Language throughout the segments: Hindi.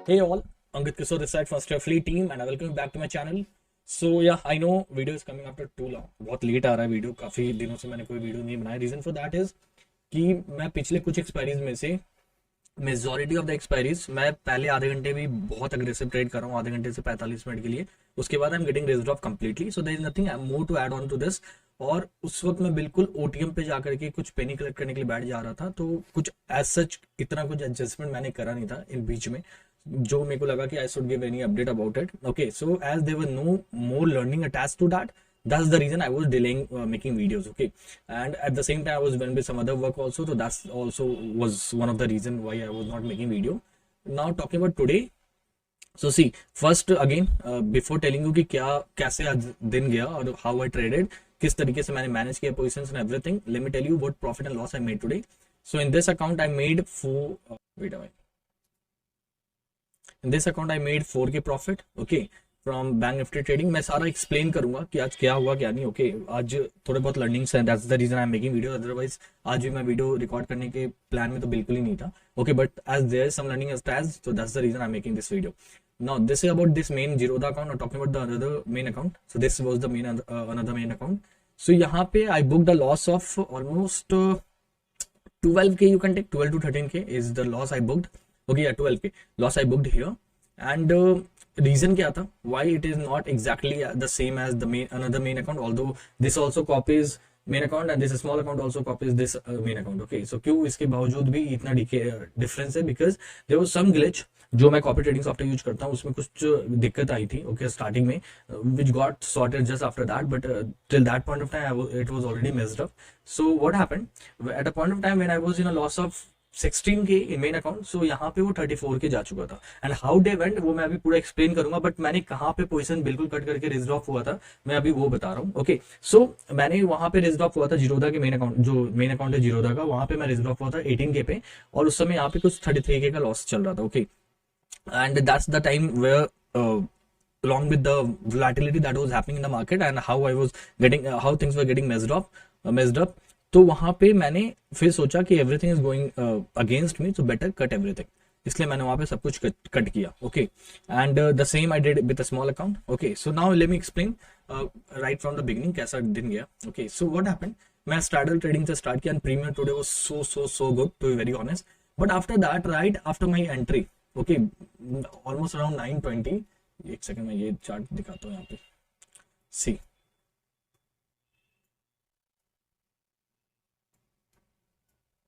Hey all, Ankit Kishore this side from Streffly team and I welcome you back to my channel. So yeah, I know video is coming after too long. बहुत लेट आ रहा है वीडियो, काफी दिनों से मैंने कोई वीडियो नहीं बनाया. रीजन फॉर दैट इज कि मैं पिछले कुछ एक्सपायरीज में से मेजोरिटी ऑफ द एक्सपायरीज मैं पहले आधे घंटे भी बहुत अग्रेसिव ट्रेड कर रहा हूँ, आधे घंटे से 45 मिनट के लिए. उसके बाद I am getting result of completely, so there is nothing more to add on to this. और उस वक्त मैं बिल्कुल ओटीएम पे जाकर के कुछ पेनी कलेक्ट करने के लिए बैठ जा रहा था, तो कुछ एज सच इतना कुछ एडजस्टमेंट मैंने करा नहीं था इन बीच में, जो मेरे को लगा कि I should give any update about it. Okay, so as there were no more learning attached to that, that's the reason I was delaying making videos. Okay, and at the same time I was went with some other work also, so that's also was one of the reason why I was not making video. Now talking about today, so see first again before telling you कि क्या कैसे आज दिन गया और how I traded, किस तरीके से मैंने manage किया positions and everything, let me tell you what profit and loss I made today. So in this account I made wait a minute. In this account I made 4k profit. Okay, from bank Nifty trading. मैं सारा एक्सप्लेन करूंगा कि आज क्या हुआ क्या नहीं. ओके, आज थोड़े बहुत लर्निंग्स हैं, that's the reason I am making video. Otherwise आज भी मैं वीडियो रिकॉर्ड करने के प्लान में तो बिल्कुल ही नहीं था. Okay, but as there is some learning as so that's the reason I am making this video. Now this is about this main Zerodha account और talking about the another main account. So this was the main another main account. So यहाँ पे I book the loss of almost 12k. you can take 12 to 13k is the loss I booked. Okay, yeah, 12k loss I booked here. And reason क्या था why it is not exactly the same as the main another main account, although this also copies main account and this small account also copies this main account. Okay, so क्यों इसके बावजूद भी इतना डिफरेंस है? because there was some glitch. जो मैं कॉपी ट्रेडिंग सॉफ्टवेयर यूज करता हूँ उसमें कुछ दिक्कत आई थी. ओके, स्टार्टिंग में which got sorted just after that, but till that point of time it was already messed up. So what happened at a point of time when I was in a loss of 16k in main account. So यहाँ पे वो 34k जा चुका था. एंड हाउ डे वेंट वो मैं अभी पूरा एक्सप्लेन करूंगा, बट मैंने कहाँ पे पोजीशन बिल्कुल कट करके रिस्क ऑफ हुआ था मैं अभी वो बता रहा हूँ. ओके, सो मैंने वहां पे रिस्क ऑफ हुआ था जीरोधा के मेन अकाउंट, जो मेन अकाउंट है जीरोधा का, वहां पे मैं रिस्क ऑफ हुआ था 18k पे, और उस समय यहाँ पे कुछ 33k का लॉस चल रहा था. Okay, and that's the time where along with the volatility that was happening in the market and how I was getting how things were getting messed up. तो वहां पे मैंने फिर सोचा कि everything is going against me, so better cut everything. इसलिए मैंने वहां पे सब कुछ कट किया. Okay, and the same I did with a small account. Okay, so now let me explain right from the beginning कैसा दिन गया. ओके, सो व्हाट हैपेंड, मैं स्टार्टर ट्रेडिंग से स्टार्ट किया and premium today was so good to be very honest. But after that right after my entry, okay, almost around 920. एक सेकंड में ये चार्ट दिखाता हूँ यहाँ पे. सी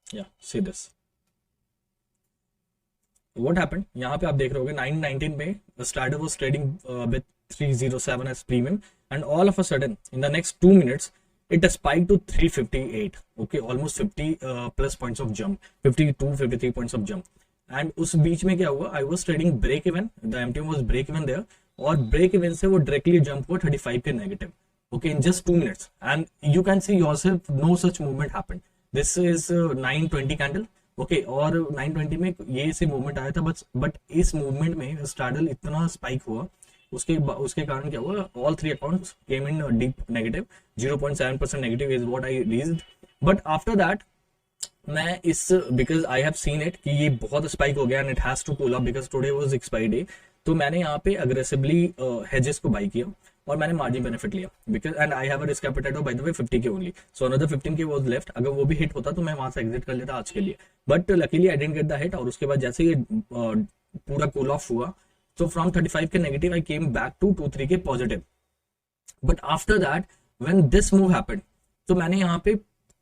या सी दिस व्हाट हैपेंड. यहाँ पे आप देख रहे होगे 919 पे starter was trading with 307 as premium, and all of a sudden in the next 2 minutes it has spiked to 358. okay, almost 50 plus points of jump, 52-53 points of jump. And उस बीच में क्या हुआ, I was trading break even, the MTM was break even there, और ब्रेक इवन से वो डायरेक्टली जंप हुआ 35 के negative. Okay, in just 2 minutes, and you can see yourself no such movement happened. This is 920 candle. Okay, और 920 में ये से मूवमेंट आया था, बट इस मूवमेंट में स्टार्डल इतना स्पाइक हुआ, उसके कारण क्या हुआ, all 3 accounts came in deep negative. 0.7% negative is what I realised. But after that मैं इस because I have seen it कि ये बहुत स्पाइक हो गया and it has to cool up because today was expiry day. तो मैंने यहाँ पे अग्रेसिवली हेजेस को बाई किया और मैंने मार्जिन बेनिफिट लिया because and I have a risk appetite of by the way 50k only. So another 15k was left. अगर वो भी हिट होता तो मैं वहां से एग्जिट कर लेता आज के लिए, but luckily I didn't get the hit. और उसके बाद जैसे ये पूरा कूल ऑफ हुआ, so from 35k negative I came back to 2-3k positive. But after that when this move happened, तो मैंने यहाँ पे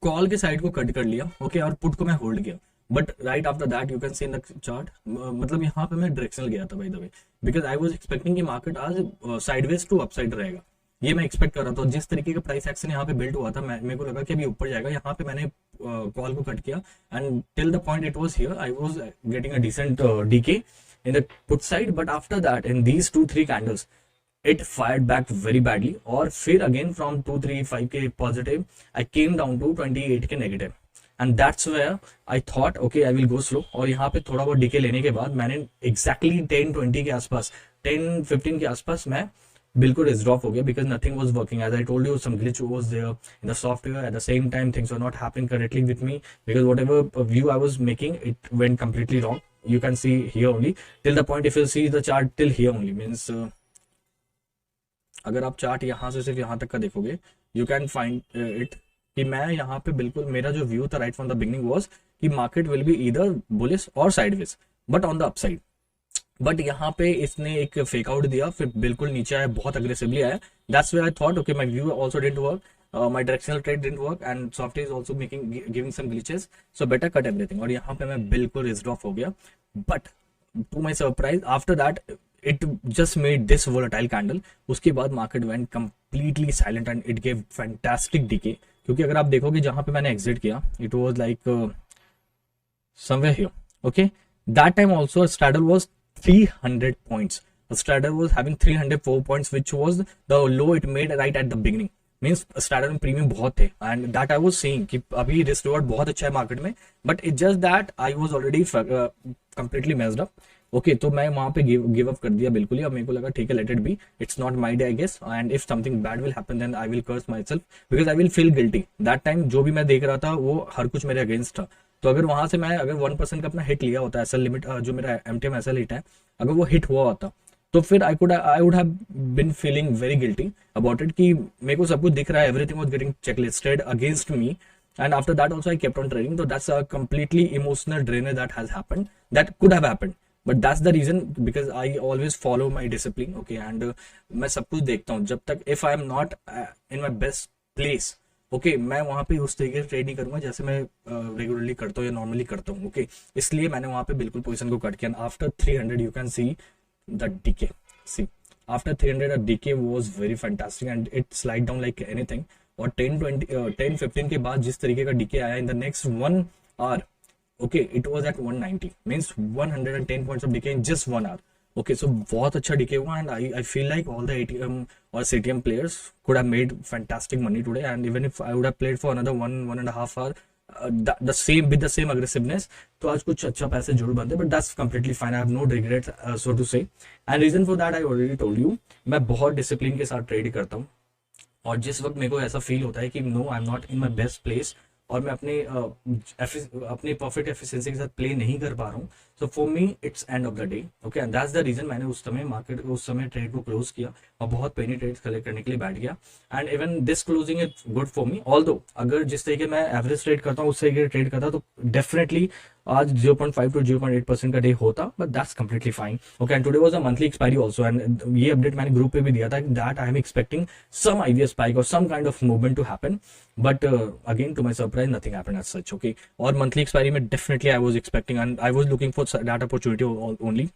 कॉल के साइड को कट कर लिया. ओके, और पुट को मैं होल्ड किया. But right after that you can C in the chart, मतलब यहाँ पे मैं डायरेक्शनल गया था by the way, because I was expecting कि मार्केट आज साइडवेज टू अपसाइड रहेगा. ये मैं एक्सपेक्ट कर रहा था. जिस तरीके का प्राइस एक्शन यहाँ पे बिल्ड हुआ था, मेरे को लगा कि अभी ऊपर जाएगा. यहाँ पे मैंने कॉल को कट किया and till the point it was here I was getting a decent decay in the put side, but after that in these 2-3 candles it fired back very badly, और फिर again from 2-3-5k positive I came down to 28k negative, and that's where I thought okay I will go slow. और यहाँ पे थोड़ा बहुत डीके लेने के बाद मैंने exactly 10-20 के आसपास 10-15 के आसपास मैं बिल्कुल रिस्क ऑफ हो गया because nothing was working. As I told you, some glitch was there in the software. At the same time, things were not happening correctly with me because whatever view I was making, it went completely wrong. you can see here only till the point. If you see the chart till here only means अगर आप चार्ट यहाँ से सिर्फ यहाँ तक का देखोगे, यू कैन फाइंड इट कि मैं यहाँ पे बिल्कुल मेरा जो व्यू था right from the beginning was कि market will be either bullish और sideways but on the upside. But यहाँ पे इसने एक फेक आउट दिया, फिर बिल्कुल नीचे आया, बहुत अग्रेसिवली आया. That's where I thought okay my view also didn't work, my directional trade didn't work and software is also making giving some glitches, so better cut everything. और यहाँ पे मैं बिल्कुल रिस्क ऑफ हो गया. But to my surprise after that it just made this volatile candle. उसके बाद market went completely silent and it gave fantastic decay. क्योंकि अगर आप देखोगे जहां पे मैंने एग्जिट किया it was like somewhere here. Okay, that time also Straddle was 300 points. The Straddle was having 304 points, which was the low it made right at the beginning. Means Straddle में प्रीमियम बहुत थे and that I was saying कि अभी रिस्क रिवॉर्ड बहुत अच्छा है मार्केट में, but it just that I was already completely messed up. Okay तो मैं वहां पे गिव अप कर दिया बिल्कुल ही. अब मेरे को लगा ठीक है let it be, it's not my day I guess, and if something bad will happen then I will curse myself because I will feel guilty. That time जो भी मैं देख रहा था वो हर कुछ मेरे अगेंस्ट था. तो अगर वहां से मैं अगर 1% का अपना हिट लिया होता एसएल लिमिट जो मेरा एमटीएम एसएल हिट है, अगर वो हिट हुआ होता तो फिर I would have been feeling very guilty about it कि मेरे को सब कुछ दिख रहा है, everything was getting checklisted against me. And after that also I kept on trading. So that's a completely emotional drainer that has happened, that could have happened, but that's the reason because I always follow my discipline. Okay, and मैं सब कुछ देखता हूँ जब तक if I am not in my best place. Okay मैं वहां पे उस तरीके से ट्रेड नहीं करूंगा जैसे मैं रेगुलरली करता हूँ या नॉर्मली करता हूँ. ओके इसलिए मैंने वहां पे बिल्कुल पोजीशन को कट किया. After 300 you can see the decay. See after 300 decay was very fantastic and it slide down like anything. और 10-15 के बाद जिस तरीके का डीके आया in the next 1 hour, okay it was at 190 means 110 points of decay in just 1 hour. Okay so बहुत अच्छा डीके हुआ and I feel like all the ATM और CTM players could have made fantastic money today, and even if I would have played for another 1.5 hour the same with the same aggressiveness, तो आज कुछ अच्छा पैसे जरूर बनते. But that's completely fine, I have no regret so to say. And reason for that I already told you, मैं बहुत डिसिप्लिन के साथ ट्रेड करता हूँ. और जिस वक्त मेरे को ऐसा फील होता है कि no I am not in my best place और मैं अपने परफेक्ट एफिशिएंसी के साथ प्ले नहीं कर पा रहा हूँ, so for me it's end of the day. Okay and that's the reason मैंने उस समय ट्रेड को क्लोज किया और बहुत पेनी ट्रेड्स कलेक्ट करने के लिए बैठ गया. And even this closing is good for me. Although अगर जिस तरीके मैं एवरेज ट्रेड करता हूँ उस तरीके ट्रेड करता तो डेफिनेटली आज 0.5 to 0.8% का डे होता, but that's completely fine. Okay and today was a monthly expiry also, and ये अपडेट मैंने ग्रुप पे भी दिया था that I am expecting some IVs spike और some kind of movement to happen, but again to my surprise nothing happened as such. Okay और मंथली एक्सपायरी में definitely I was expecting and I was looking for that opportunity only.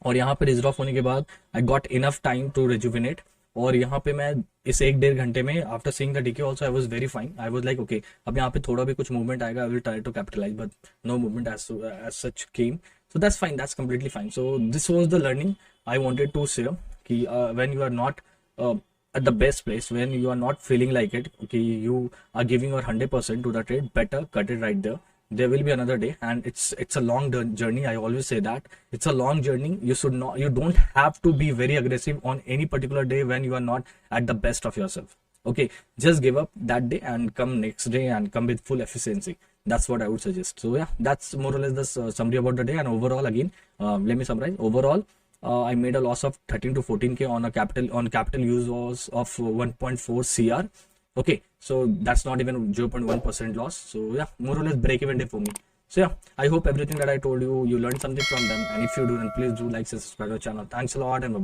और यहाँ पे रिजर्व होने के बाद I got enough time to rejuvenate. और यहाँ पे मैं इस 1-1.5 घंटे में after seeing the DK also I was very fine. I was like okay अब यहाँ पे थोड़ा भी कुछ मूवमेंट आएगा I will try to capitalise, but no movement as such came. So that's fine, that's completely fine. So this was the learning I wanted to share कि when you are not at the best place, when you are not feeling like it, okay, you are giving your 100% to the trade, better cut it right there. There will be another day, and it's a long journey. I always say that it's a long journey. You don't have to be very aggressive on any particular day when you are not at the best of yourself. Okay, just give up that day and come next day and come with full efficiency. That's what I would suggest. So yeah, that's more or less the summary about the day. And overall, again, let me summarize. Overall, I made a loss of 13 to 14k on capital use was of 1.4 CR. Okay, so that's not even 0.1% loss. So yeah, more or less break even day for me. So yeah, I hope everything that I told you learned something from them, and if you do, then please do like, subscribe to the channel. Thanks a lot and bye bye.